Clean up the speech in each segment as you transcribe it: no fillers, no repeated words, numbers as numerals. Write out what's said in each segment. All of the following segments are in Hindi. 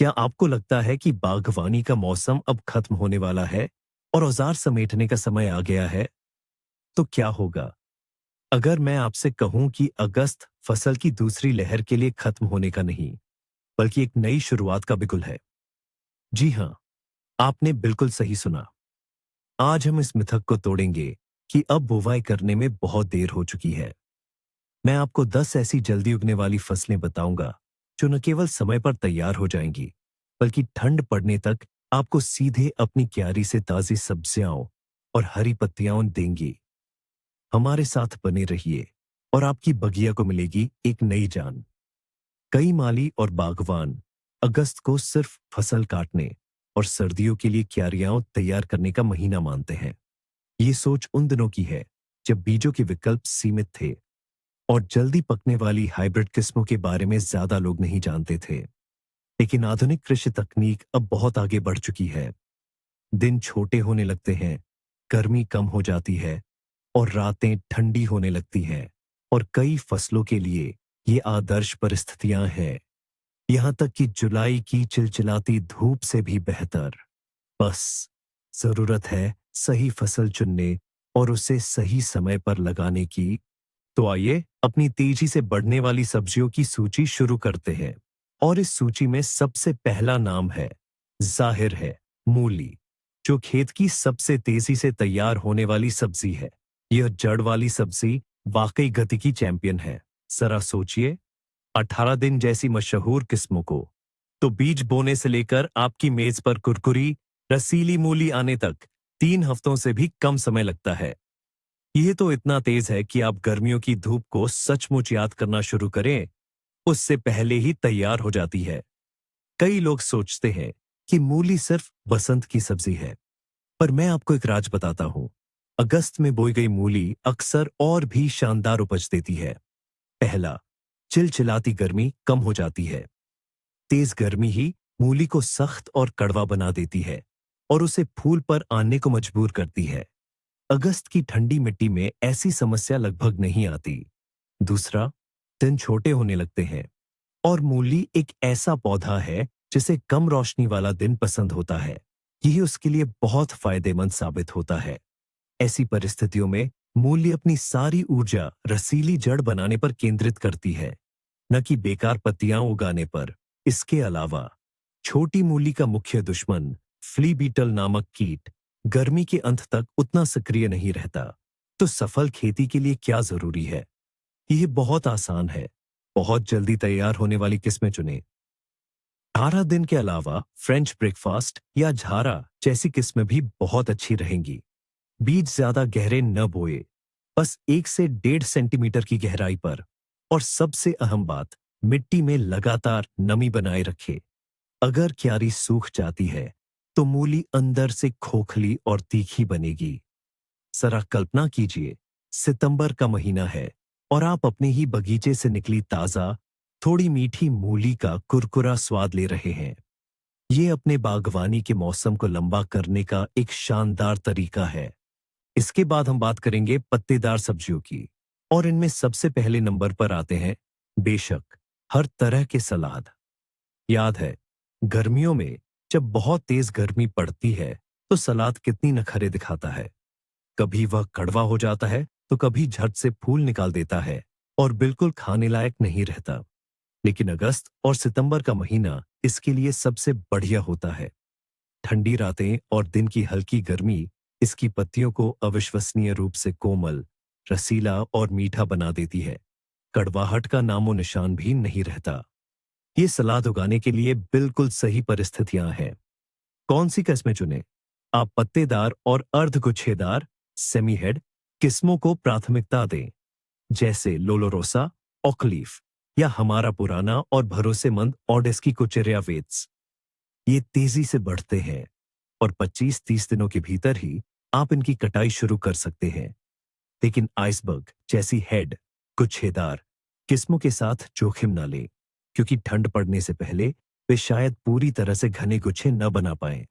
क्या आपको लगता है कि बागवानी का मौसम अब खत्म होने वाला है और औजार समेटने का समय आ गया है? तो क्या होगा अगर मैं आपसे कहूं कि अगस्त फसल की दूसरी लहर के लिए खत्म होने का नहीं, बल्कि एक नई शुरुआत का बिगुल है? जी हां, आपने बिल्कुल सही सुना। आज हम इस मिथक को तोड़ेंगे कि अब बुवाई करने में बहुत देर हो चुकी है। मैं आपको 10 ऐसी जल्दी उगने वाली फसलें बताऊंगा जो न केवल समय पर तैयार हो जाएंगी, बल्कि ठंड पड़ने तक आपको सीधे अपनी क्यारी से ताजी सब्जियां और हरी पत्तियां देंगी। हमारे साथ बने रहिए और आपकी बगिया को मिलेगी एक नई जान। कई माली और बागवान अगस्त को सिर्फ फसल काटने और सर्दियों के लिए क्यारियां तैयार करने का महीना मानते हैं। ये सोच उन दिनों की है जब बीजों के विकल्प सीमित थे और जल्दी पकने वाली हाइब्रिड किस्मों के बारे में ज्यादा लोग नहीं जानते थे। लेकिन आधुनिक कृषि तकनीक अब बहुत आगे बढ़ चुकी है। दिन छोटे होने लगते हैं, गर्मी कम हो जाती है और रातें ठंडी होने लगती हैं, और कई फसलों के लिए ये आदर्श परिस्थितियां हैं। यहां तक कि जुलाई की चिलचिलाती धूप से भी बेहतर। बस जरूरत है सही फसल चुनने और उसे सही समय पर लगाने की। तो आइए अपनी तेजी से बढ़ने वाली सब्जियों की सूची शुरू करते हैं। और इस सूची में सबसे पहला नाम है, जाहिर है, मूली, जो खेत की सबसे तेजी से तैयार होने वाली सब्जी है। यह जड़ वाली सब्जी वाकई गति की चैंपियन है। जरा सोचिए, 18 दिन जैसी मशहूर किस्मों को तो बीज बोने से लेकर आपकी मेज पर कुरकुरी रसीली मूली आने तक 3 हफ्तों से भी कम समय लगता है। यह तो इतना तेज है कि आप गर्मियों की धूप को सचमुच याद करना शुरू करें, उससे पहले ही तैयार हो जाती है। कई लोग सोचते हैं कि मूली सिर्फ बसंत की सब्जी है, पर मैं आपको एक राज बताता हूं। अगस्त में बोई गई मूली अक्सर और भी शानदार उपज देती है। पहला, चिलचिलाती गर्मी कम हो जाती है। तेज गर्मी ही मूली को सख्त और कड़वा बना देती है और उसे फूल पर आने को मजबूर करती है। अगस्त की ठंडी मिट्टी में ऐसी समस्या लगभग नहीं आती। दूसरा, दिन छोटे होने लगते हैं और मूली एक ऐसा पौधा है जिसे कम रोशनी वाला दिन पसंद होता है। यही उसके लिए बहुत फायदेमंद साबित होता है। ऐसी परिस्थितियों में मूली अपनी सारी ऊर्जा रसीली जड़ बनाने पर केंद्रित करती है, न कि बेकार पत्तियां उगाने पर। इसके अलावा छोटी मूली का मुख्य दुश्मन फ्ली बीटल नामक कीट गर्मी के अंत तक उतना सक्रिय नहीं रहता। तो सफल खेती के लिए क्या जरूरी है? यह बहुत आसान है। बहुत जल्दी तैयार होने वाली किस्में चुनें। 18 दिन के अलावा फ्रेंच ब्रेकफास्ट या झारा जैसी किस्में भी बहुत अच्छी रहेंगी। बीज ज्यादा गहरे न बोए, बस 1 से 1.5 सेंटीमीटर की गहराई पर। और सबसे अहम बात, मिट्टी में लगातार नमी बनाए रखे। अगर क्यारी सूख जाती है तो मूली अंदर से खोखली और तीखी बनेगी। जरा कल्पना कीजिए, सितंबर का महीना है और आप अपने ही बगीचे से निकली ताजा, थोड़ी मीठी मूली का कुरकुरा स्वाद ले रहे हैं। ये अपने बागवानी के मौसम को लंबा करने का एक शानदार तरीका है। इसके बाद हम बात करेंगे पत्तेदार सब्जियों की, और इनमें सबसे पहले नंबर पर आते हैं, बेशक, हर तरह के सलाद। याद है, गर्मियों में जब बहुत तेज गर्मी पड़ती है तो सलाद कितनी नखरे दिखाता है। कभी वह कड़वा हो जाता है तो कभी झट से फूल निकाल देता है और बिल्कुल खाने लायक नहीं रहता। लेकिन अगस्त और सितंबर का महीना इसके लिए सबसे बढ़िया होता है। ठंडी रातें और दिन की हल्की गर्मी इसकी पत्तियों को अविश्वसनीय रूप से कोमल, रसीला और मीठा बना देती है। कड़वाहट का नामो निशान भी नहीं रहता। ये सलाद उगाने के लिए बिल्कुल सही परिस्थितियां हैं। कौन सी किस्में चुनें? आप पत्तेदार और अर्धगुच्छेदार सेमी हेड किस्मों को प्राथमिकता दें, जैसे लोलोरोसा, ऑकलीफ या हमारा पुराना और भरोसेमंद ओडेस्की कुचेरिया वेट्स। ये तेजी से बढ़ते हैं और 25-30 दिनों के भीतर ही आप इनकी कटाई शुरू कर सकते हैं। लेकिन आइसबर्ग जैसी हेड गुच्छेदार किस्मों के साथ जोखिम न लें, क्योंकि ठंड पड़ने से पहले वे शायद पूरी तरह से घने गुच्छे न बना पाएं।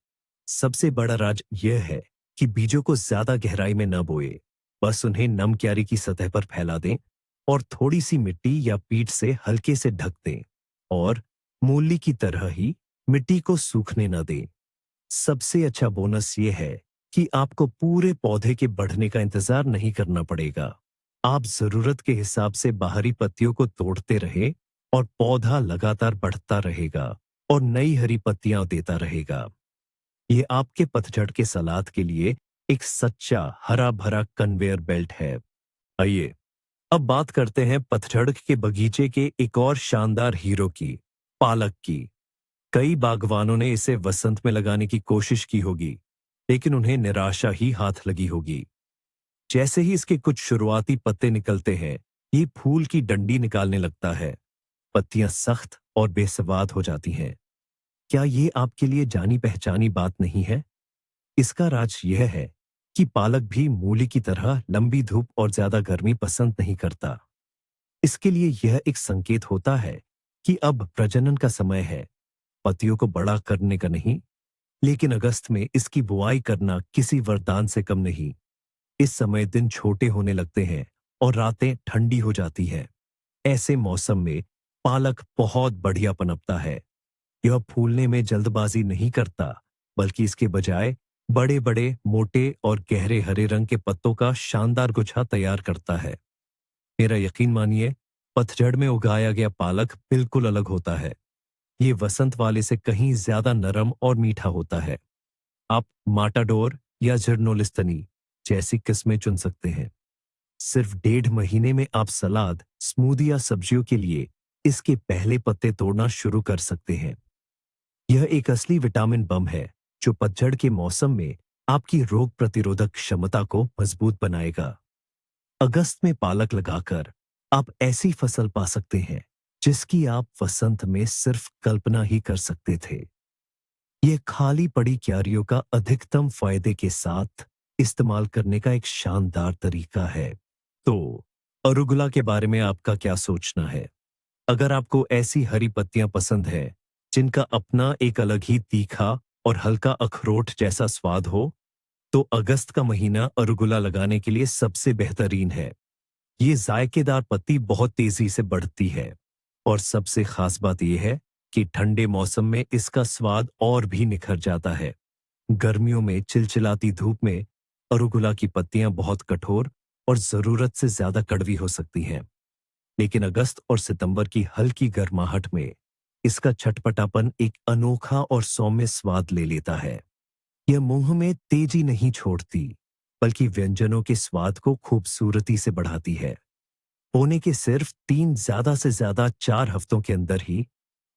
सबसे बड़ा राज यह है कि बीजों को ज्यादा गहराई में न बोए, बस उन्हें नम क्यारी की सतह पर फैला दें और थोड़ी सी मिट्टी या पीठ से हल्के से ढक दें। और मूली की तरह ही मिट्टी को सूखने न दें। सबसे अच्छा बोनस ये है कि आपको पूरे पौधे के बढ़ने का इंतजार नहीं करना पड़ेगा। आप जरूरत के हिसाब से बाहरी पत्तियों को तोड़ते रहे और पौधा लगातार बढ़ता रहेगा और नई हरी पत्तियां देता रहेगा। ये आपके पतझड़ के सलाद के लिए एक सच्चा हरा भरा कन्वेयर बेल्ट है। आइए अब बात करते हैं पतझड़ के बगीचे के एक और शानदार हीरो की, पालक की। कई बागवानों ने इसे वसंत में लगाने की कोशिश की होगी, लेकिन उन्हें निराशा ही हाथ लगी होगी। जैसे ही इसके कुछ शुरुआती पत्ते निकलते हैं, ये फूल की डंडी निकालने लगता है। पत्तियां सख्त और बेस्वाद हो जाती हैं। क्या ये आपके लिए जानी पहचानी बात नहीं है? इसका राज यह है कि पालक भी मूली की तरह लंबी धूप और ज्यादा गर्मी पसंद नहीं करता। इसके लिए यह एक संकेत होता है कि अब प्रजनन का समय है। पत्तियों को बड़ा करने का नहीं, लेकिन अगस्त में इसकी बुआई करना किसी वरदान से कम नहीं। इस समय दिन छोटे होने लगते हैं और रातें ठंडी हो जाती हैं। ऐसे मौसम में पालक बहुत बढ़िया पनपता है। यह फूलने में जल्दबाजी नहीं करता, बल्कि इसके बजाय बड़े बड़े मोटे और गहरे हरे रंग के पत्तों का शानदार गुच्छा तैयार करता है। मेरा यकीन मानिए, पतझड़ में उगाया गया पालक बिल्कुल अलग होता है। ये वसंत वाले से कहीं ज्यादा नरम और मीठा होता है। आप माटाडोर या जर्नोलिस्तनी जैसी किस्में चुन सकते हैं। सिर्फ 1.5 महीने में आप सलाद, स्मूदी या सब्जियों के लिए इसके पहले पत्ते तोड़ना शुरू कर सकते हैं। यह एक असली विटामिन बम है जो पतझड़ के मौसम में आपकी रोग प्रतिरोधक क्षमता को मजबूत बनाएगा। अगस्त में पालक लगाकर आप ऐसी फसल पा सकते हैं जिसकी आप वसंत में सिर्फ कल्पना ही कर सकते थे। यह खाली पड़ी क्यारियों का अधिकतम फायदे के साथ इस्तेमाल करने का एक शानदार तरीका है। तो अरुगुला के बारे में आपका क्या सोचना है? अगर आपको ऐसी हरी पत्तियां पसंद है जिनका अपना एक अलग ही तीखा और हल्का अखरोट जैसा स्वाद हो, तो अगस्त का महीना अरुगुला लगाने के लिए सबसे बेहतरीन है। ये जायकेदार पत्ती बहुत तेजी से बढ़ती है और सबसे खास बात यह है कि ठंडे मौसम में इसका स्वाद और भी निखर जाता है। गर्मियों में चिलचिलाती धूप में अरुगुला की पत्तियां बहुत कठोर और जरूरत से ज्यादा कड़वी हो सकती हैं, लेकिन अगस्त और सितंबर की हल्की गर्माहट में इसका चटपटापन एक अनोखा और सौम्य स्वाद ले लेता है। यह मुंह में तेजी नहीं छोड़ती, बल्कि व्यंजनों के स्वाद को खूबसूरती से बढ़ाती है। होने के सिर्फ 3 ज्यादा से ज्यादा 4 हफ्तों के अंदर ही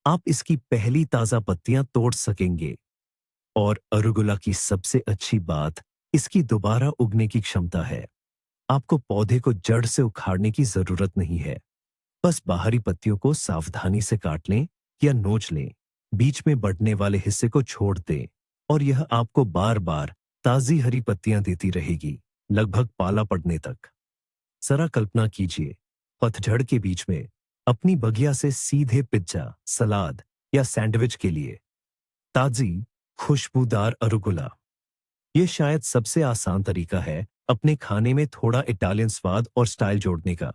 आप इसकी पहली ताजा पत्तियां तोड़ सकेंगे। और अरुगुला की सबसे अच्छी बात इसकी दोबारा उगने की क्षमता है। आपको पौधे को जड़ से उखाड़ने की जरूरत नहीं है। बस बाहरी पत्तियों को सावधानी से काट लें या नोच लें, बीच में बढ़ने वाले हिस्से को छोड़ दें और यह आपको बार बार ताजी हरी पत्तियां देती रहेगी, लगभग पाला पड़ने तक। जरा कल्पना कीजिए, पतझड़ के बीच में अपनी बगिया से सीधे पिज्जा, सलाद या सैंडविच के लिए ताजी खुशबूदार अरुगुला। यह शायद सबसे आसान तरीका है अपने खाने में थोड़ा इटालियन स्वाद और स्टाइल जोड़ने का,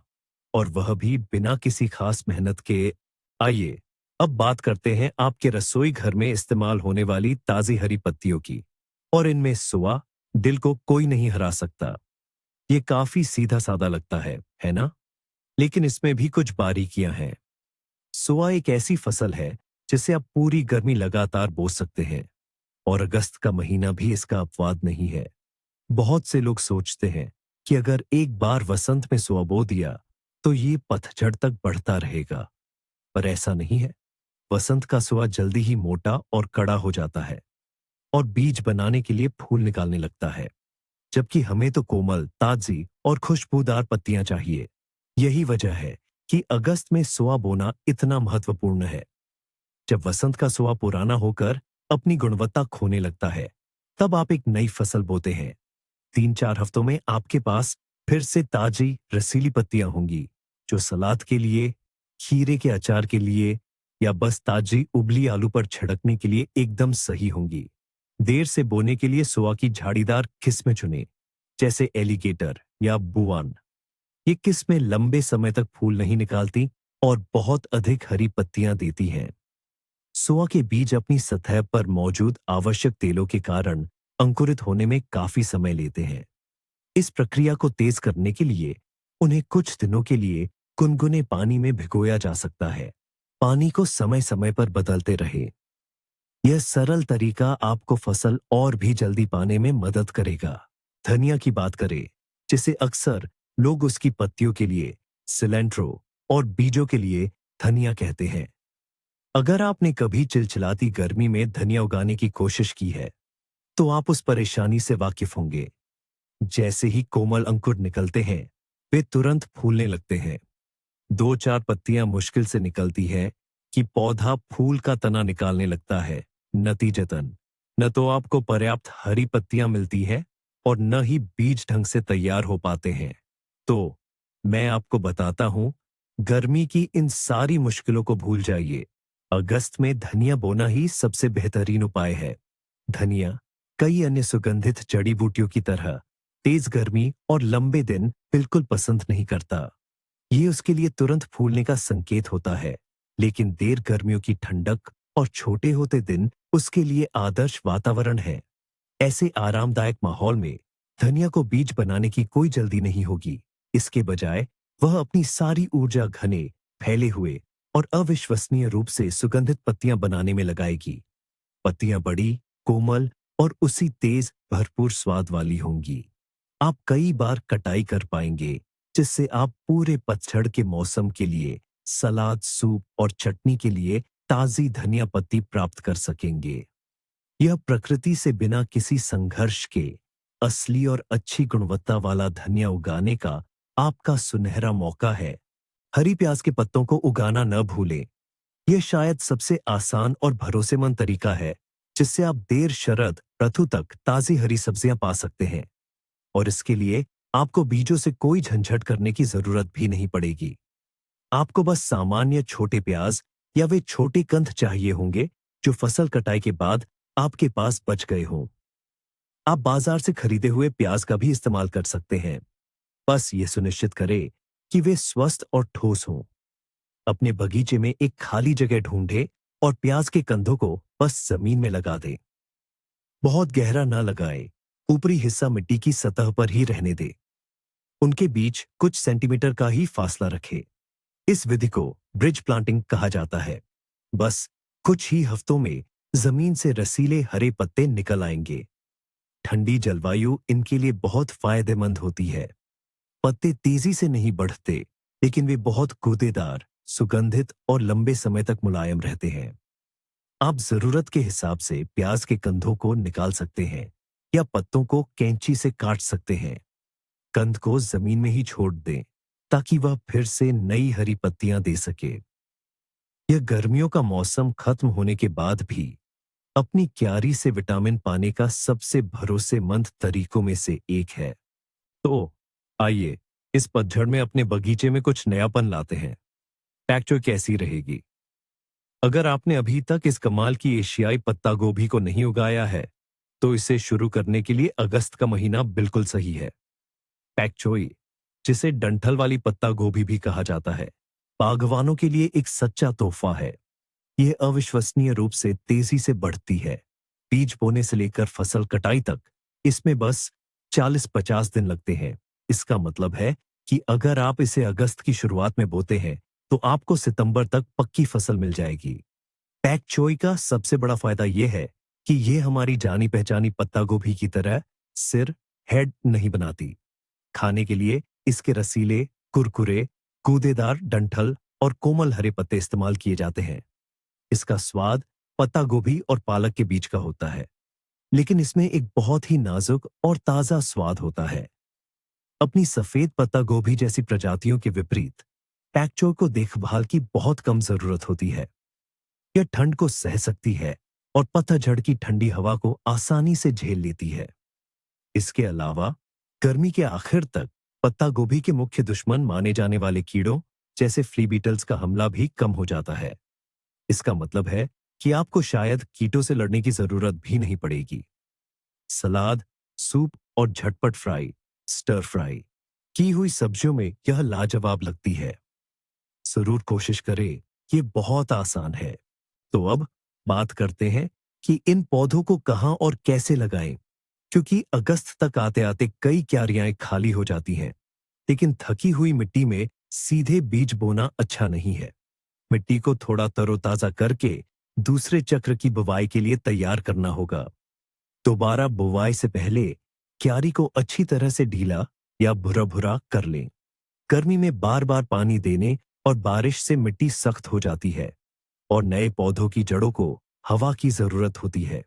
और वह भी बिना किसी खास मेहनत के। आइए अब बात करते हैं आपके रसोई घर में इस्तेमाल होने वाली ताजी हरी पत्तियों की, और इनमें सुआ, दिल को कोई नहीं हरा सकता। ये काफी सीधा साधा लगता है ना? लेकिन इसमें भी कुछ बारीकियां हैं। सुआ एक ऐसी फसल है जिसे आप पूरी गर्मी लगातार बो सकते हैं, और अगस्त का महीना भी इसका अपवाद नहीं है। बहुत से लोग सोचते हैं कि अगर एक बार वसंत में सुआ बो दिया तो ये पतझड़ तक बढ़ता रहेगा, पर ऐसा नहीं है। वसंत का सुआ जल्दी ही मोटा और कड़ा हो जाता है और बीज बनाने के लिए फूल निकालने लगता है, जबकि हमें तो कोमल, ताजी और खुशबूदार पत्तियां चाहिए। यही वजह है कि अगस्त में सुआ बोना इतना महत्वपूर्ण है। जब वसंत का सुआ पुराना होकर अपनी गुणवत्ता खोने लगता है, तब आप एक नई फसल बोते हैं। 3-4 हफ्तों में आपके पास फिर से ताजी रसीली पत्तियां होंगी, जो सलाद के लिए, खीरे के अचार के लिए या बस ताजी उबली आलू पर छिड़कने के लिए एकदम सही होंगी। देर से बोने के लिए सुआ की झाड़ीदार किस्में चुनें, जैसे एलिगेटर या बुआन। ये किस्में लंबे समय तक फूल नहीं निकालती और बहुत अधिक हरी पत्तियां देती हैं। सोआ के बीज अपनी सतह पर मौजूद आवश्यक तेलों के कारण अंकुरित होने में काफी समय लेते हैं। इस प्रक्रिया को तेज करने के लिए उन्हें कुछ दिनों के लिए गुनगुने पानी में भिगोया जा सकता है। पानी को समय समय पर बदलते रहे। यह सरल तरीका आपको फसल और भी जल्दी पाने में मदद करेगा। धनिया की बात करें, जिसे अक्सर लोग उसकी पत्तियों के लिए सिलेंट्रो और बीजों के लिए धनिया कहते हैं। अगर आपने कभी चिलचिलाती गर्मी में धनिया उगाने की कोशिश की है, तो आप उस परेशानी से वाकिफ होंगे। जैसे ही कोमल अंकुर निकलते हैं, वे तुरंत फूलने लगते हैं। 2-4 पत्तियां मुश्किल से निकलती है कि पौधा फूल का तना निकालने लगता है। नतीजतन न तो आपको पर्याप्त हरी पत्तियां मिलती है और न ही बीज ढंग से तैयार हो पाते हैं। तो मैं आपको बताता हूं, गर्मी की इन सारी मुश्किलों को भूल जाइए। अगस्त में धनिया बोना ही सबसे बेहतरीन उपाय है। धनिया कई अन्य सुगंधित जड़ी बूटियों की तरह तेज गर्मी और लंबे दिन बिल्कुल पसंद नहीं करता। ये उसके लिए तुरंत फूलने का संकेत होता है, लेकिन देर गर्मियों की ठंडक और छोटे होते दिन उसके लिए आदर्श वातावरण है। ऐसे आरामदायक माहौल में धनिया को बीज बनाने की कोई जल्दी नहीं होगी। इसके बजाय वह अपनी सारी ऊर्जा घने, फैले हुए और अविश्वसनीय रूप से सुगंधित पत्तियां बनाने में लगाएगी। पत्तियां बड़ी, कोमल और उसी तेज, भरपूर स्वाद वाली होंगी। आप कई बार कटाई कर पाएंगे, जिससे आप पूरे पतझड़ के मौसम के लिए सलाद, सूप और चटनी के लिए ताजी धनिया पत्ती प्राप्त कर सकेंगे। यह प्रकृति से बिना किसी संघर्ष के असली और अच्छी गुणवत्ता वाला धनिया उगाने का आपका सुनहरा मौका है। हरी प्याज के पत्तों को उगाना न भूलें। यह शायद सबसे आसान और भरोसेमंद तरीका है, जिससे आप देर शरद ऋतु तक ताजी हरी सब्जियां पा सकते हैं। और इसके लिए आपको बीजों से कोई झंझट करने की जरूरत भी नहीं पड़ेगी। आपको बस सामान्य छोटे प्याज या वे छोटे कंद चाहिए होंगे, जो फसल कटाई के बाद आपके पास बच गए हों। आप बाजार से खरीदे हुए प्याज का भी इस्तेमाल कर सकते हैं। बस ये सुनिश्चित करें कि वे स्वस्थ और ठोस हों। अपने बगीचे में एक खाली जगह ढूंढें और प्याज के कंधों को बस जमीन में लगा दें। बहुत गहरा न लगाएं, ऊपरी हिस्सा मिट्टी की सतह पर ही रहने दें। उनके बीच कुछ सेंटीमीटर का ही फासला रखें। इस विधि को ब्रिज प्लांटिंग कहा जाता है। बस कुछ ही हफ्तों में जमीन से रसीले हरे पत्ते निकल आएंगे। ठंडी जलवायु इनके लिए बहुत फायदेमंद होती है। पत्ते तेजी से नहीं बढ़ते, लेकिन वे बहुत गूदेदार, सुगंधित और लंबे समय तक मुलायम रहते हैं। आप जरूरत के हिसाब से प्याज के कंधों को निकाल सकते हैं या पत्तों को कैंची से काट सकते हैं। कंद को जमीन में ही छोड़ दें, ताकि वह फिर से नई हरी पत्तियां दे सके। यह गर्मियों का मौसम खत्म होने के बाद भी अपनी क्यारी से विटामिन पाने का सबसे भरोसेमंद तरीकों में से एक है। तो आइए इस पतझड़ में अपने बगीचे में कुछ नयापन लाते हैं। पैक्चो कैसी रहेगी? अगर आपने अभी तक इस कमाल की एशियाई पत्ता गोभी को नहीं उगाया है, तो इसे शुरू करने के लिए अगस्त का महीना बिल्कुल सही है। पैक्चोई, जिसे डंठल वाली पत्ता गोभी भी कहा जाता है, बागवानों के लिए एक सच्चा तोहफा है। यह अविश्वसनीय रूप से तेजी से बढ़ती है। बीज बोने से लेकर फसल कटाई तक इसमें बस 40-50 दिन लगते हैं। इसका मतलब है कि अगर आप इसे अगस्त की शुरुआत में बोते हैं, तो आपको सितंबर तक पक्की फसल मिल जाएगी। पैक चोई का सबसे बड़ा फायदा यह है कि यह हमारी जानी पहचानी पत्ता गोभी की तरह सिर, हेड नहीं बनाती। खाने के लिए इसके रसीले, कुरकुरे, कूदेदार डंठल और कोमल हरे पत्ते इस्तेमाल किए जाते हैं। इसका स्वाद पत्ता गोभी और पालक के बीच का होता है, लेकिन इसमें एक बहुत ही नाजुक और ताजा स्वाद होता है। अपनी सफेद पत्ता गोभी जैसी प्रजातियों के विपरीत पैक्चो को देखभाल की बहुत कम जरूरत होती है। यह ठंड को सह सकती है और पतझड़ की ठंडी हवा को आसानी से झेल लेती है। इसके अलावा गर्मी के आखिर तक पत्ता गोभी के मुख्य दुश्मन माने जाने वाले कीड़ों जैसे फ्ली बीटल्स का हमला भी कम हो जाता है। इसका मतलब है कि आपको शायद कीटों से लड़ने की जरूरत भी नहीं पड़ेगी। सलाद, सूप और झटपट फ्राई, स्टर फ्राई की हुई सब्जियों में यह लाजवाब लगती है। जरूर कोशिश करें, ये बहुत आसान है। तो अब बात करते हैं कि इन पौधों को कहाँ और कैसे लगाएं, क्योंकि अगस्त तक आते आते कई क्यारियां खाली हो जाती हैं। लेकिन थकी हुई मिट्टी में सीधे बीज बोना अच्छा नहीं है। मिट्टी को थोड़ा तरोताजा करके दूसरे चक्र की बुवाई के लिए तैयार करना होगा। दोबारा बुवाई से पहले क्यारी को अच्छी तरह से ढीला या भुरा भुरा कर लें। गर्मी में बार बार पानी देने और बारिश से मिट्टी सख्त हो जाती है और नए पौधों की जड़ों को हवा की जरूरत होती है।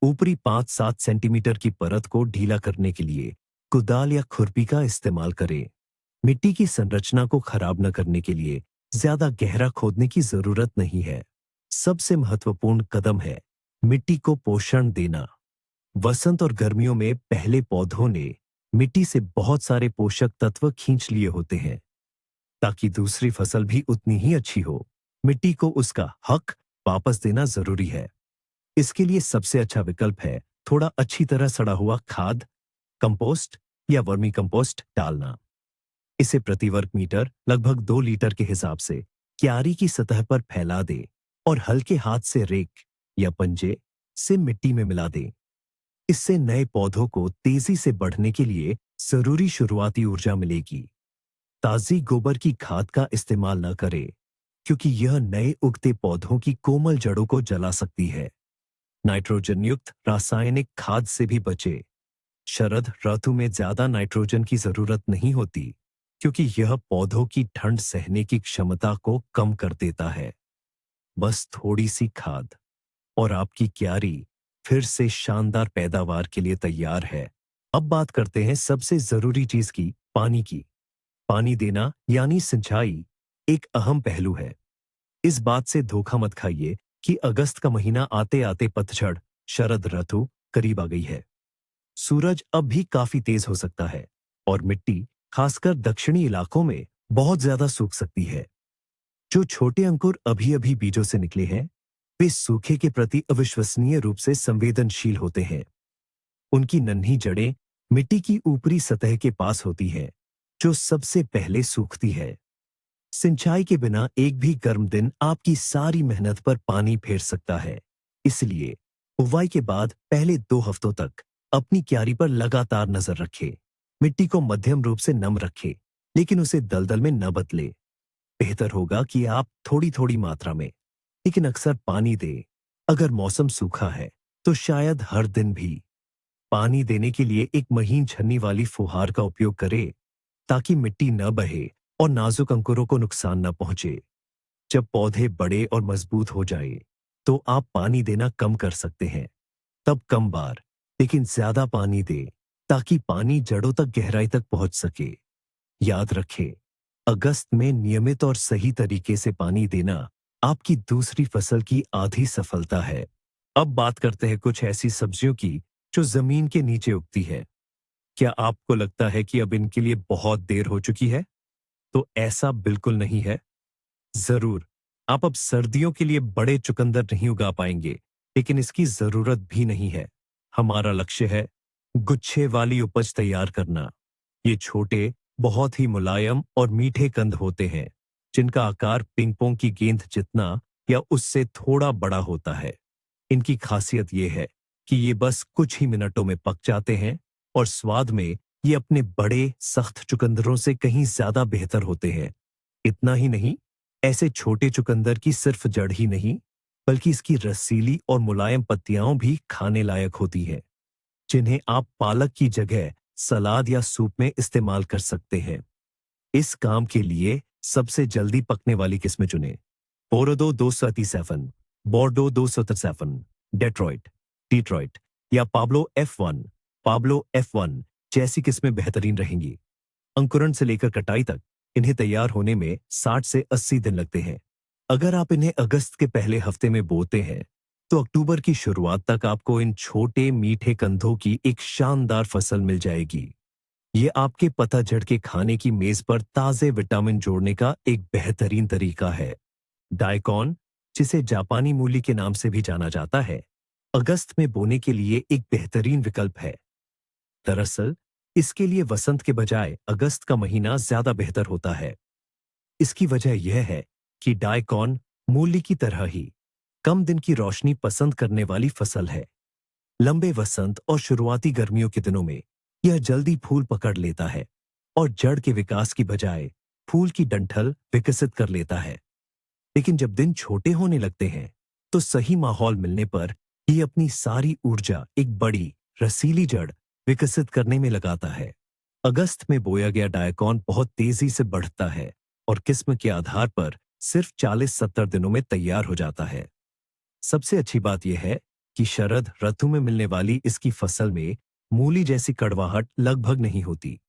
ऊपरी 5-7 सेंटीमीटर की परत को ढीला करने के लिए कुदाल या खुरपी का इस्तेमाल करें। मिट्टी की संरचना को खराब न करने के लिए ज्यादा गहरा खोदने की जरूरत नहीं है। सबसे महत्वपूर्ण कदम है मिट्टी को पोषण देना। वसंत और गर्मियों में पहले पौधों ने मिट्टी से बहुत सारे पोषक तत्व खींच लिए होते हैं। ताकि दूसरी फसल भी उतनी ही अच्छी हो, मिट्टी को उसका हक वापस देना जरूरी है। इसके लिए सबसे अच्छा विकल्प है थोड़ा अच्छी तरह सड़ा हुआ खाद, कंपोस्ट या वर्मी कंपोस्ट डालना। इसे प्रति वर्ग मीटर लगभग 2 लीटर के हिसाब से क्यारी की सतह पर फैला दे और हल्के हाथ से रेक या पंजे से मिट्टी में मिला दे। इससे नए पौधों को तेजी से बढ़ने के लिए जरूरी शुरुआती ऊर्जा मिलेगी। ताजी गोबर की खाद का इस्तेमाल न करें, क्योंकि यह नए उगते पौधों की कोमल जड़ों को जला सकती है। नाइट्रोजन युक्त रासायनिक खाद से भी बचे। शरद ऋतु में ज्यादा नाइट्रोजन की जरूरत नहीं होती, क्योंकि यह पौधों की ठंड सहने की क्षमता को कम कर देता है। बस थोड़ी सी खाद और आपकी क्यारी फिर से शानदार पैदावार के लिए तैयार है। अब बात करते हैं सबसे जरूरी चीज की, पानी की। पानी देना यानी सिंचाई एक अहम पहलू है। इस बात से धोखा मत खाइए कि अगस्त का महीना आते आते पतझड़, शरद ऋतु करीब आ गई है। सूरज अब भी काफी तेज हो सकता है और मिट्टी, खासकर दक्षिणी इलाकों में, बहुत ज्यादा सूख सकती है। जो छोटे अंकुर अभी अभी बीजों से निकले हैं, वे सूखे के प्रति अविश्वसनीय रूप से संवेदनशील होते हैं। उनकी नन्ही जड़ें मिट्टी की ऊपरी सतह के पास होती हैं, जो सबसे पहले सूखती है। सिंचाई के बिना एक भी गर्म दिन आपकी सारी मेहनत पर पानी फेर सकता है। इसलिए बुवाई के बाद पहले 2 हफ्तों तक अपनी क्यारी पर लगातार नजर रखें। मिट्टी को मध्यम रूप से नम रखें, लेकिन उसे दलदल में न बदले। बेहतर होगा कि आप थोड़ी थोड़ी मात्रा में, लेकिन अक्सर पानी दें। अगर मौसम सूखा है तो शायद हर दिन भी। पानी देने के लिए एक महीन छन्नी वाली फुहार का उपयोग करें, ताकि मिट्टी न बहे और नाजुक अंकुरों को नुकसान न पहुंचे। जब पौधे बड़े और मजबूत हो जाए, तो आप पानी देना कम कर सकते हैं। तब कम बार, लेकिन ज्यादा पानी दें, ताकि पानी जड़ों तक गहराई तक पहुंच सके। याद रखें, अगस्त में नियमित और सही तरीके से पानी देना आपकी दूसरी फसल की आधी सफलता है। अब बात करते हैं कुछ ऐसी सब्जियों की जो जमीन के नीचे उगती है। क्या आपको लगता है कि अब इनके लिए बहुत देर हो चुकी है? तो ऐसा बिल्कुल नहीं है। जरूर, आप अब सर्दियों के लिए बड़े चुकंदर नहीं उगा पाएंगे, लेकिन इसकी जरूरत भी नहीं है। हमारा लक्ष्य है गुच्छे वाली उपज तैयार करना। ये छोटे, बहुत ही मुलायम और मीठे कंद होते हैं, जिनका आकार पिंग पोंग की गेंद जितना या उससे थोड़ा बड़ा होता है। इनकी खासियत यह है कि ये बस कुछ ही मिनटों में पक जाते हैं और स्वाद में ये अपने बड़े, सख्त चुकंदरों से कहीं ज्यादा बेहतर होते हैं। इतना ही नहीं, ऐसे छोटे चुकंदर की सिर्फ जड़ ही नहीं, बल्कि इसकी रसीली और मुलायम पत्तियां भी खाने लायक होती हैं, जिन्हें आप पालक की जगह सलाद या सूप में इस्तेमाल कर सकते हैं। इस काम के लिए सबसे जल्दी पकने वाली किस्में चुनें। बोरोदो 237, बोर्डो 237, डेट्रॉइट, डीट्रॉइट या पाब्लो F1, पाब्लो F1 जैसी किस्में बेहतरीन रहेंगी। अंकुरण से लेकर कटाई तक इन्हें तैयार होने में 60 से 80 दिन लगते हैं। अगर आप इन्हें अगस्त के पहले हफ्ते में बोते हैं, तो अक्टूबर की शुरुआत तक आपको इन छोटे मीठे कंदों की एक शानदार फसल मिल जाएगी। ये आपके पतझड़ के खाने की मेज पर ताजे विटामिन जोड़ने का एक बेहतरीन तरीका है। डाइकॉन, जिसे जापानी मूली के नाम से भी जाना जाता है, अगस्त में बोने के लिए एक बेहतरीन विकल्प है। दरअसल, इसके लिए वसंत के बजाय अगस्त का महीना ज्यादा बेहतर होता है। इसकी वजह यह है कि डाइकॉन मूली की तरह ही कम दिन की रोशनी पसंद करने वाली फसल है। लंबे वसंत और शुरुआती गर्मियों के दिनों में यह जल्दी फूल पकड़ लेता है और जड़ के विकास की बजाय फूल की डंठल विकसित कर लेता है। लेकिन जब दिन छोटे होने लगते हैं, तो सही माहौल मिलने पर ये अपनी सारी ऊर्जा एक बड़ी, रसीली जड़ विकसित करने में लगाता है। अगस्त में बोया गया डायकॉन बहुत तेजी से बढ़ता है और किस्म के आधार पर सिर्फ 40-70 दिनों में तैयार हो जाता है। सबसे अच्छी बात यह है कि शरद ऋतु में मिलने वाली इसकी फसल में मूली जैसी कड़वाहट लगभग नहीं होती।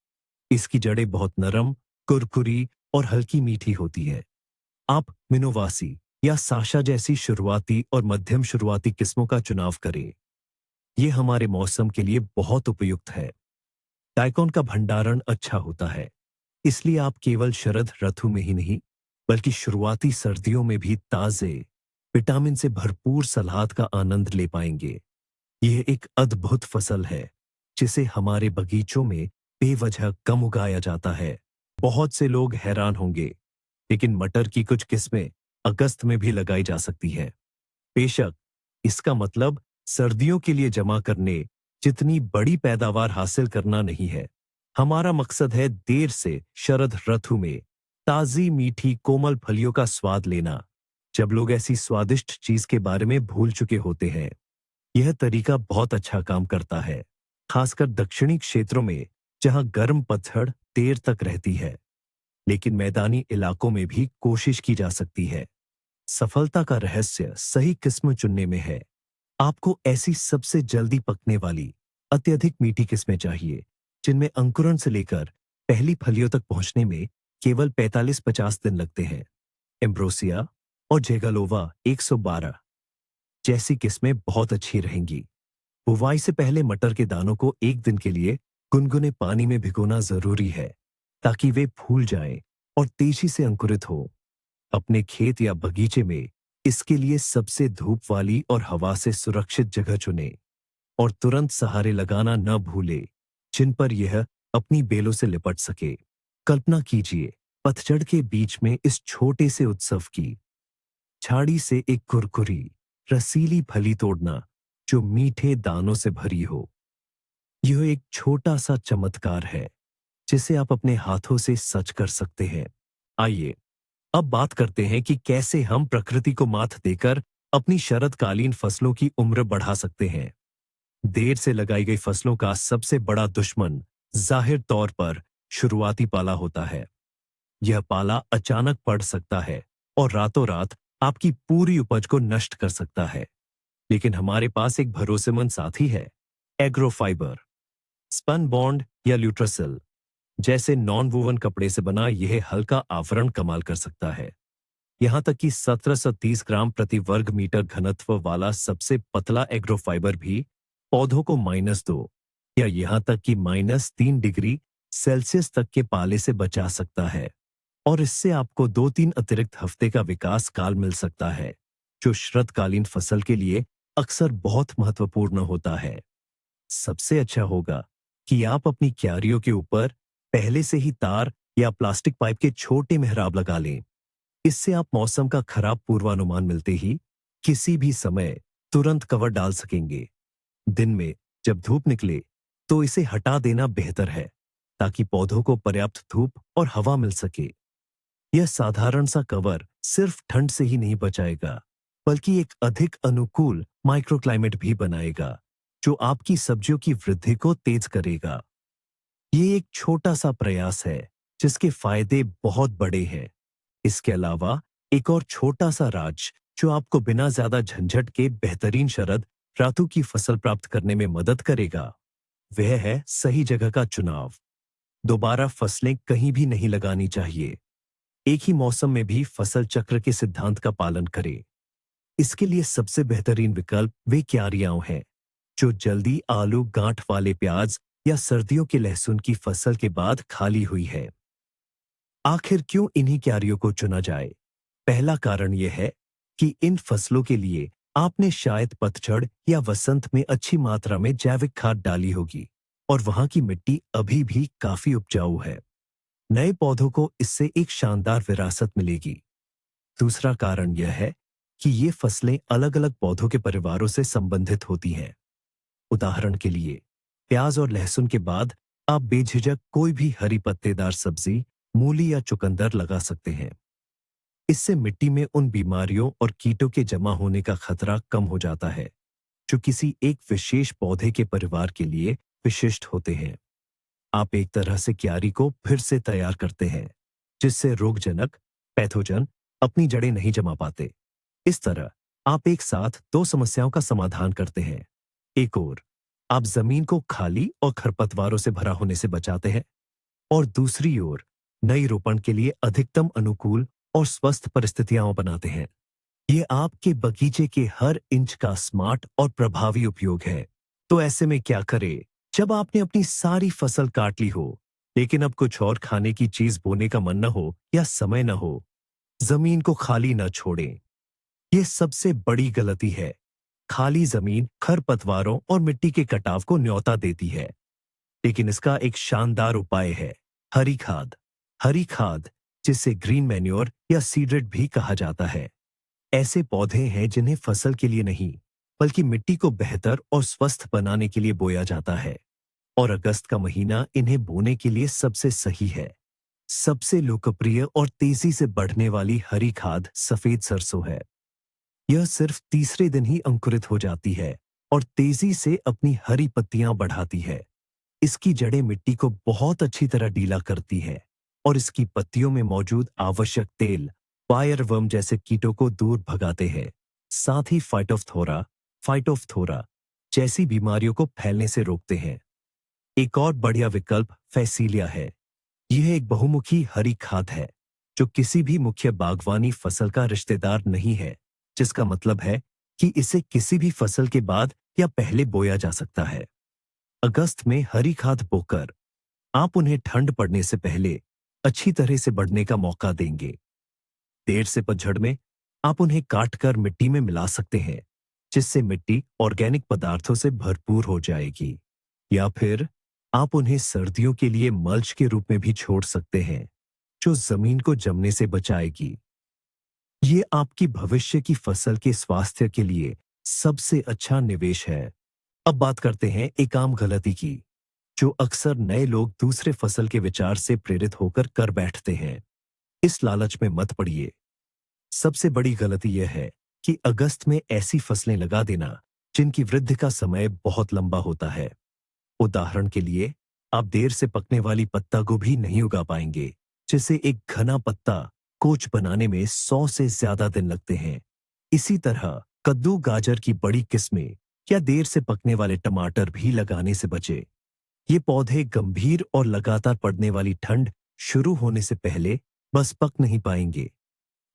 इसकी जड़ें बहुत नरम, कुरकुरी और हल्की मीठी होती है। आप मिनोवासी या साशा जैसी शुरुआती और मध्यम शुरुआती किस्मों का चुनाव करें। ये हमारे मौसम के लिए बहुत उपयुक्त है। डायकॉन का भंडारण अच्छा होता है, इसलिए आप केवल शरद ऋतु में ही नहीं, बल्कि शुरुआती सर्दियों में भी ताजे, विटामिन से भरपूर सलाद का आनंद ले पाएंगे। यह एक अद्भुत फसल है, जिसे हमारे बगीचों में बेवजह कम उगाया जाता है। बहुत से लोग हैरान होंगे, लेकिन मटर की कुछ किस्में अगस्त में भी लगाई जा सकती हैं। बेशक, इसका मतलब सर्दियों के लिए जमा करने जितनी बड़ी पैदावार हासिल करना नहीं है। हमारा मकसद है देर से शरद ऋतु में ताजी मीठी कोमल फलियों का स्वाद लेना, जब लोग ऐसी स्वादिष्ट चीज के बारे में भूल चुके होते हैं। यह तरीका बहुत अच्छा काम करता है, खासकर दक्षिणी क्षेत्रों में जहां गर्म पतझड़ देर तक रहती है। लेकिन मैदानी इलाकों में भी कोशिश की जा सकती है। सफलता का रहस्य सही किस्म चुनने में है। आपको ऐसी सबसे जल्दी पकने वाली, अत्यधिक मीठी किस्में चाहिए, जिनमें अंकुरण से लेकर पहली फलियों तक पहुंचने में केवल 45-50 दिन लगते हैं। एम्ब्रोसिया और जेगालोवा 112 जैसी किस्में बहुत अच्छी रहेंगी। बुवाई से पहले मटर के दानों को 1 दिन के लिए गुनगुने पानी में भिगोना जरूरी है, ताकि वे फूल जाएं और तेजी से अंकुरित हो। अपने खेत या बगीचे में इसके लिए सबसे धूप वाली और हवा से सुरक्षित जगह चुनें और तुरंत सहारे लगाना न भूलें, जिन पर यह अपनी बेलों से लिपट सके। कल्पना कीजिए पतझड़ के बीच में इस छोटे से उत्सव की। झाड़ी से एक कुरकुरी, रसीली फली तोड़ना जो मीठे दानों से भरी हो। यह एक छोटा सा चमत्कार है, जिसे आप अपने हाथों से सच कर सकते हैं। आइए अब बात करते हैं कि कैसे हम प्रकृति को मात देकर अपनी शरदकालीन फसलों की उम्र बढ़ा सकते हैं। देर से लगाई गई फसलों का सबसे बड़ा दुश्मन जाहिर तौर पर शुरुआती पाला होता है। यह पाला अचानक पड़ सकता है और रातों रात आपकी पूरी उपज को नष्ट कर सकता है। लेकिन हमारे पास एक भरोसेमंद साथी है, एग्रोफाइबर। स्पन बॉन्ड या ल्यूट्रासिल जैसे नॉन वूवन कपड़े से बना यह हल्का आवरण कमाल कर सकता है। यहां तक कि 1730 ग्राम प्रति वर्ग मीटर घनत्व वाला सबसे पतला एग्रोफाइबर भी पौधों को -2 या यहां तक कि -3 डिग्री सेल्सियस तक के पाले से बचा सकता है। और इससे आपको 2-3 अतिरिक्त हफ्ते का विकास काल मिल सकता है, जो शरदकालीन फसल के लिए अक्सर बहुत महत्वपूर्ण होता है। सबसे अच्छा होगा कि आप अपनी क्यारियों के ऊपर पहले से ही तार या प्लास्टिक पाइप के छोटे मेहराब लगा लें। इससे आप मौसम का खराब पूर्वानुमान मिलते ही किसी भी समय तुरंत कवर डाल सकेंगे। दिन में जब धूप निकले तो इसे हटा देना बेहतर है, ताकि पौधों को पर्याप्त धूप और हवा मिल सके। यह साधारण सा कवर सिर्फ ठंड से ही नहीं बचाएगा, बल्कि एक अधिक अनुकूल माइक्रोक्लाइमेट भी बनाएगा, जो आपकी सब्जियों की वृद्धि को तेज करेगा। ये एक छोटा सा प्रयास है, जिसके फायदे बहुत बड़े हैं। इसके अलावा एक और छोटा सा राज जो आपको बिना ज्यादा झंझट के बेहतरीन शरद ऋतु की फसल प्राप्त करने में मदद करेगा, वह है सही जगह का चुनाव। दोबारा फसलें कहीं भी नहीं लगानी चाहिए। एक ही मौसम में भी फसल चक्र के सिद्धांत का पालन करें। इसके लिए सबसे बेहतरीन विकल्प वे क्यारियां हैं, जो जल्दी आलू, गांठ वाले प्याज या सर्दियों के लहसुन की फसल के बाद खाली हुई है। आखिर क्यों इन्हीं क्यारियों को चुना जाए? पहला कारण यह है कि इन फसलों के लिए आपने शायद पतझड़ या वसंत में अच्छी मात्रा में जैविक खाद डाली होगी और वहां की मिट्टी अभी भी काफी उपजाऊ है। नए पौधों को इससे एक शानदार विरासत मिलेगी। दूसरा कारण यह है कि ये फसलें अलग-अलग पौधों के परिवारों से संबंधित होती हैं। उदाहरण के लिए, प्याज और लहसुन के बाद आप बेझिझक कोई भी हरी पत्तेदार सब्जी, मूली या चुकंदर लगा सकते हैं। इससे मिट्टी में उन बीमारियों और कीटों के जमा होने का खतरा कम हो जाता है, जो किसी एक विशेष पौधे के परिवार के लिए विशिष्ट होते हैं। आप एक तरह से क्यारी को फिर से तैयार करते हैं, जिससे रोगजनक पैथोजन अपनी जड़ें नहीं जमा पाते। इस तरह आप एक साथ दो समस्याओं का समाधान करते हैं। एक ओर आप जमीन को खाली और खरपतवारों से भरा होने से बचाते हैं, और दूसरी ओर नई रोपण के लिए अधिकतम अनुकूल और स्वस्थ परिस्थितियां बनाते हैं। ये आपके बगीचे के हर इंच का स्मार्ट और प्रभावी उपयोग है। तो ऐसे में क्या करें जब आपने अपनी सारी फसल काट ली हो, लेकिन अब कुछ और खाने की चीज बोने का मन न हो या समय न हो? जमीन को खाली न छोड़ें। ये सबसे बड़ी गलती है। खाली जमीन खरपतवारों और मिट्टी के कटाव को न्योता देती है। लेकिन इसका एक शानदार उपाय है, हरी खाद। हरी खाद, जिसे ग्रीन मैन्योर या सीडेड भी कहा जाता है, ऐसे पौधे हैं जिन्हें फसल के लिए नहीं, बल्कि मिट्टी को बेहतर और स्वस्थ बनाने के लिए बोया जाता है। और अगस्त का महीना इन्हें बोने के लिए सबसे सही है। सबसे लोकप्रिय और तेजी से बढ़ने वाली हरी खाद सफेद सरसों है। यह सिर्फ तीसरे दिन ही अंकुरित हो जाती है और तेजी से अपनी हरी पत्तियां बढ़ाती है। इसकी जड़ें मिट्टी को बहुत अच्छी तरह ढीला करती है और इसकी पत्तियों में मौजूद आवश्यक तेल वायरवर्म जैसे कीटों को दूर भगाते हैं। साथ ही फाइटोफ्थोरा जैसी बीमारियों को फैलने से रोकते हैं। एक और बढ़िया विकल्प फैसीलिया है। यह एक बहुमुखी हरी खाद है जो किसी भी मुख्य बागवानी फसल का रिश्तेदार नहीं है, जिसका मतलब है कि इसे किसी भी फसल के बाद या पहले बोया जा सकता है। अगस्त में हरी खाद बोकर आप उन्हें ठंड पड़ने से पहले अच्छी तरह से बढ़ने का मौका देंगे। देर से पतझड़ में आप उन्हें काटकर मिट्टी में मिला सकते हैं, जिससे मिट्टी ऑर्गेनिक पदार्थों से भरपूर हो जाएगी। या फिर आप उन्हें सर्दियों के लिए मल्च के रूप में भी छोड़ सकते हैं, जो जमीन को जमने से बचाएगी। ये आपकी भविष्य की फसल के स्वास्थ्य के लिए सबसे अच्छा निवेश है। अब बात करते हैं एक आम गलती की, जो अक्सर नए लोग दूसरे फसल के विचार से प्रेरित होकर कर बैठते हैं। इस लालच में मत पड़िए। सबसे बड़ी गलती यह है कि अगस्त में ऐसी फसलें लगा देना जिनकी वृद्धि का समय बहुत लंबा होता है। उदाहरण के लिए, आप देर से पकने वाली पत्ता गोभी नहीं उगा पाएंगे, जिसे एक घना पत्ता कोच बनाने में 100 से ज्यादा दिन लगते हैं। इसी तरह कद्दू, गाजर की बड़ी किस्में या देर से पकने वाले टमाटर भी लगाने से बचे। ये पौधे गंभीर और लगातार पड़ने वाली ठंड शुरू होने से पहले बस पक नहीं पाएंगे।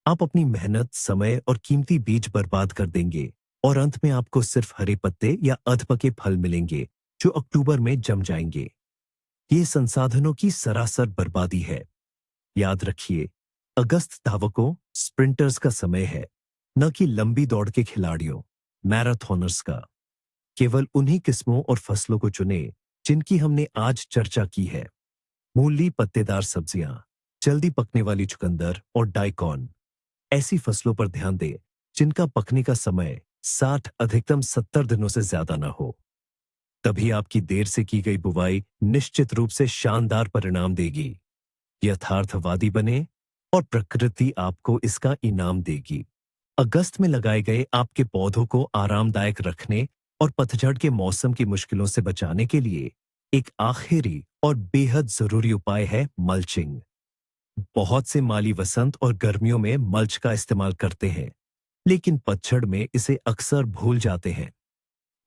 आप अपनी मेहनत, समय और कीमती बीज बर्बाद कर देंगे और अंत में आपको सिर्फ हरे पत्ते या अधपके फल मिलेंगे, जो अक्टूबर में जम जाएंगे। ये संसाधनों की सरासर बर्बादी है। याद रखिए, अगस्त धावकों, स्प्रिंटर्स का समय है, न कि लंबी दौड़ के खिलाड़ियों, मैराथनर्स का। केवल उन्हीं किस्मों और फसलों को चुनें जिनकी हमने आज चर्चा की है। मूली, पत्तेदार सब्जियां, जल्दी पकने वाली चुकंदर और डाइकॉन। ऐसी फसलों पर ध्यान दें जिनका पकने का समय 60 अधिकतम 70 दिनों से ज्यादा ना हो। तभी आपकी देर से की गई बुवाई निश्चित रूप से शानदार परिणाम देगी। यथार्थवादी बने और प्रकृति आपको इसका इनाम देगी। अगस्त में लगाए गए आपके पौधों को आरामदायक रखने और पतझड़ के मौसम की मुश्किलों से बचाने के लिए एक आखिरी और बेहद जरूरी उपाय है मल्चिंग। बहुत से माली वसंत और गर्मियों में मल्च का इस्तेमाल करते हैं, लेकिन पतझड़ में इसे अक्सर भूल जाते हैं,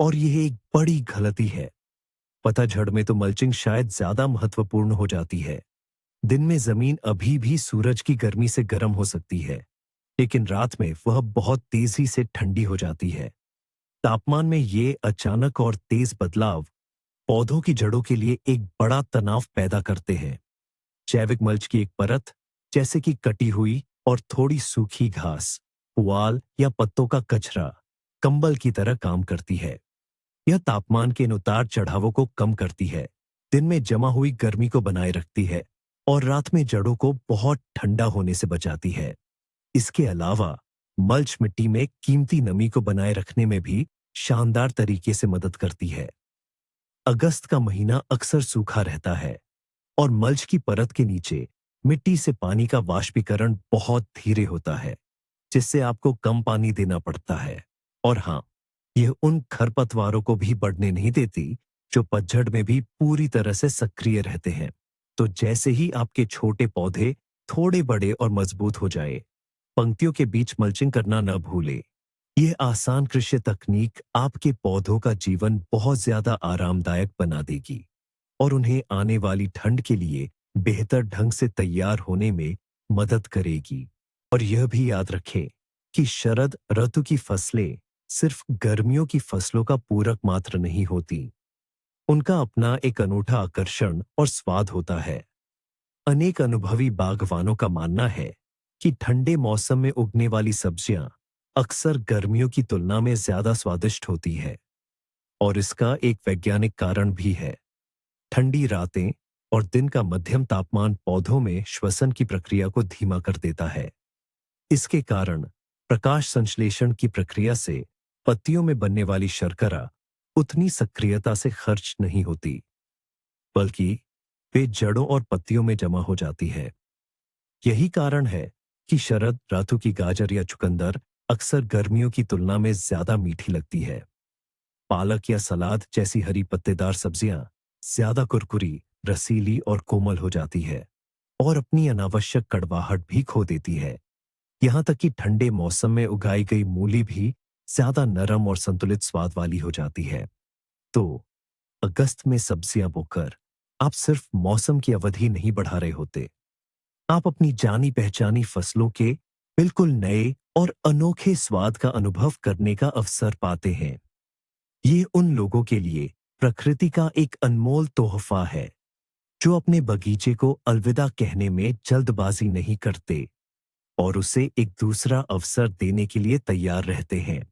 और यह एक बड़ी गलती है। पतझड़ में तो मल्चिंग शायद ज्यादा महत्वपूर्ण हो जाती है। दिन में जमीन अभी भी सूरज की गर्मी से गर्म हो सकती है, लेकिन रात में वह बहुत तेजी से ठंडी हो जाती है। तापमान में ये अचानक और तेज बदलाव पौधों की जड़ों के लिए एक बड़ा तनाव पैदा करते हैं। जैविक मल्च की एक परत, जैसे कि कटी हुई और थोड़ी सूखी घास, पुआल या पत्तों का कचरा, कंबल की तरह काम करती है। यह तापमान के इन उतार चढ़ावों को कम करती है, दिन में जमा हुई गर्मी को बनाए रखती है और रात में जड़ों को बहुत ठंडा होने से बचाती है। इसके अलावा मल्च मिट्टी में कीमती नमी को बनाए रखने में भी शानदार तरीके से मदद करती है। अगस्त का महीना अक्सर सूखा रहता है और मल्च की परत के नीचे मिट्टी से पानी का वाष्पीकरण बहुत धीरे होता है, जिससे आपको कम पानी देना पड़ता है। और हाँ, यह उन खरपतवारों को भी बढ़ने नहीं देती जो पतझड़ में भी पूरी तरह से सक्रिय रहते हैं। तो जैसे ही आपके छोटे पौधे थोड़े बड़े और मजबूत हो जाए, पंक्तियों के बीच मल्चिंग करना न भूले। यह आसान कृषि तकनीक आपके पौधों का जीवन बहुत ज्यादा आरामदायक बना देगी और उन्हें आने वाली ठंड के लिए बेहतर ढंग से तैयार होने में मदद करेगी। और यह भी याद रखें कि शरद ऋतु की फसलें सिर्फ गर्मियों की फसलों का पूरक मात्र नहीं होती। उनका अपना एक अनूठा आकर्षण और स्वाद होता है। अनेक अनुभवी बागवानों का मानना है कि ठंडे मौसम में उगने वाली सब्जियां अक्सर गर्मियों की तुलना में ज्यादा स्वादिष्ट होती है। और इसका एक वैज्ञानिक कारण भी है। ठंडी रातें और दिन का मध्यम तापमान पौधों में श्वसन की प्रक्रिया को धीमा कर देता है। इसके कारण प्रकाश संश्लेषण की प्रक्रिया से पत्तियों में बनने वाली शर्करा उतनी सक्रियता से खर्च नहीं होती, बल्कि वे जड़ों और पत्तियों में जमा हो जाती है। यही कारण है कि शरद ऋतु की गाजर या चुकंदर अक्सर गर्मियों की तुलना में ज्यादा मीठी लगती है। पालक या सलाद जैसी हरी पत्तेदार सब्जियां ज्यादा कुरकुरी, रसीली और कोमल हो जाती है और अपनी अनावश्यक कड़वाहट भी खो देती है। यहाँ तक कि ठंडे मौसम में उगाई गई मूली भी ज्यादा नरम और संतुलित स्वाद वाली हो जाती है। तो अगस्त में सब्जियां बोकर आप सिर्फ मौसम की अवधि नहीं बढ़ा रहे होते, आप अपनी जानी पहचानी फसलों के बिल्कुल नए और अनोखे स्वाद का अनुभव करने का अवसर पाते हैं। ये उन लोगों के लिए प्रकृति का एक अनमोल तोहफा है जो अपने बगीचे को अलविदा कहने में जल्दबाजी नहीं करते और उसे एक दूसरा अवसर देने के लिए तैयार रहते हैं।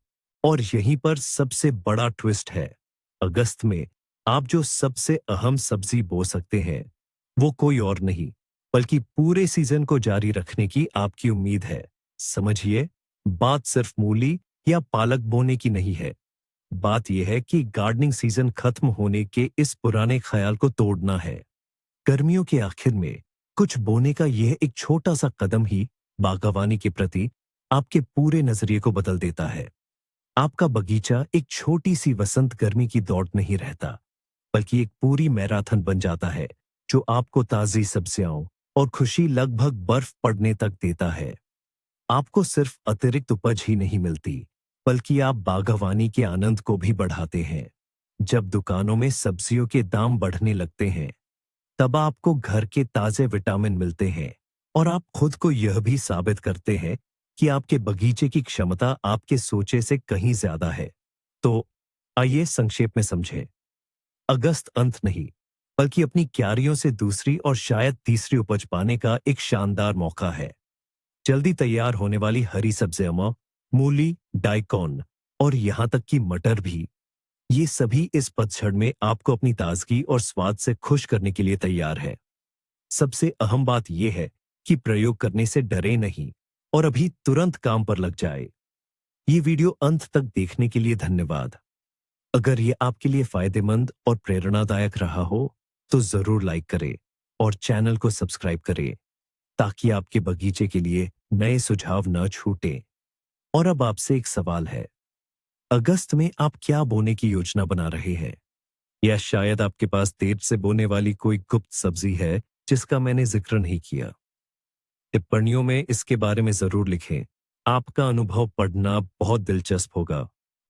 और यहीं पर सबसे बड़ा ट्विस्ट है। अगस्त में आप जो सबसे अहम सब्जी बो सकते हैं, वो कोई और नहीं, बल्कि पूरे सीजन को जारी रखने की आपकी उम्मीद है। समझिए, बात सिर्फ मूली या पालक बोने की नहीं है। बात यह है कि गार्डनिंग सीजन खत्म होने के इस पुराने ख्याल को तोड़ना है। गर्मियों के आखिर में कुछ बोने का यह एक छोटा सा कदम ही बागवानी के प्रति आपके पूरे नजरिए को बदल देता है। आपका बगीचा एक छोटी सी वसंत गर्मी की दौड़ नहीं रहता, बल्कि एक पूरी मैराथन बन जाता है जो आपको ताजी सब्जियां और खुशी लगभग बर्फ पड़ने तक देता है। आपको सिर्फ अतिरिक्त उपज ही नहीं मिलती, बल्कि आप बागवानी के आनंद को भी बढ़ाते हैं। जब दुकानों में सब्जियों के दाम बढ़ने लगते हैं, तब आपको घर के ताजे विटामिन मिलते हैं और आप खुद को यह भी साबित करते हैं कि आपके बगीचे की क्षमता आपके सोचे से कहीं ज्यादा है। तो आइए संक्षेप में समझें। अगस्त अंत नहीं, बल्कि अपनी क्यारियों से दूसरी और शायद तीसरी उपज पाने का एक शानदार मौका है। जल्दी तैयार होने वाली हरी सब्जियां, मूली, डाइकॉन और यहां तक कि मटर भी, ये सभी इस पतझड़ में आपको अपनी ताजगी और स्वाद से खुश करने के लिए तैयार है। सबसे अहम बात यह है कि प्रयोग करने से डरे नहीं और अभी तुरंत काम पर लग जाए। ये वीडियो अंत तक देखने के लिए धन्यवाद। अगर ये आपके लिए फायदेमंद और प्रेरणादायक रहा हो, तो जरूर लाइक करें और चैनल को सब्सक्राइब करें ताकि आपके बगीचे के लिए नए सुझाव न छूटें। और अब आपसे एक सवाल है, अगस्त में आप क्या बोने की योजना बना रहे हैं? या शायद आपके पास देर से बोने वाली कोई गुप्त सब्जी है जिसका मैंने जिक्र नहीं किया? टिप्पणियों में इसके बारे में जरूर लिखें। आपका अनुभव पढ़ना बहुत दिलचस्प होगा।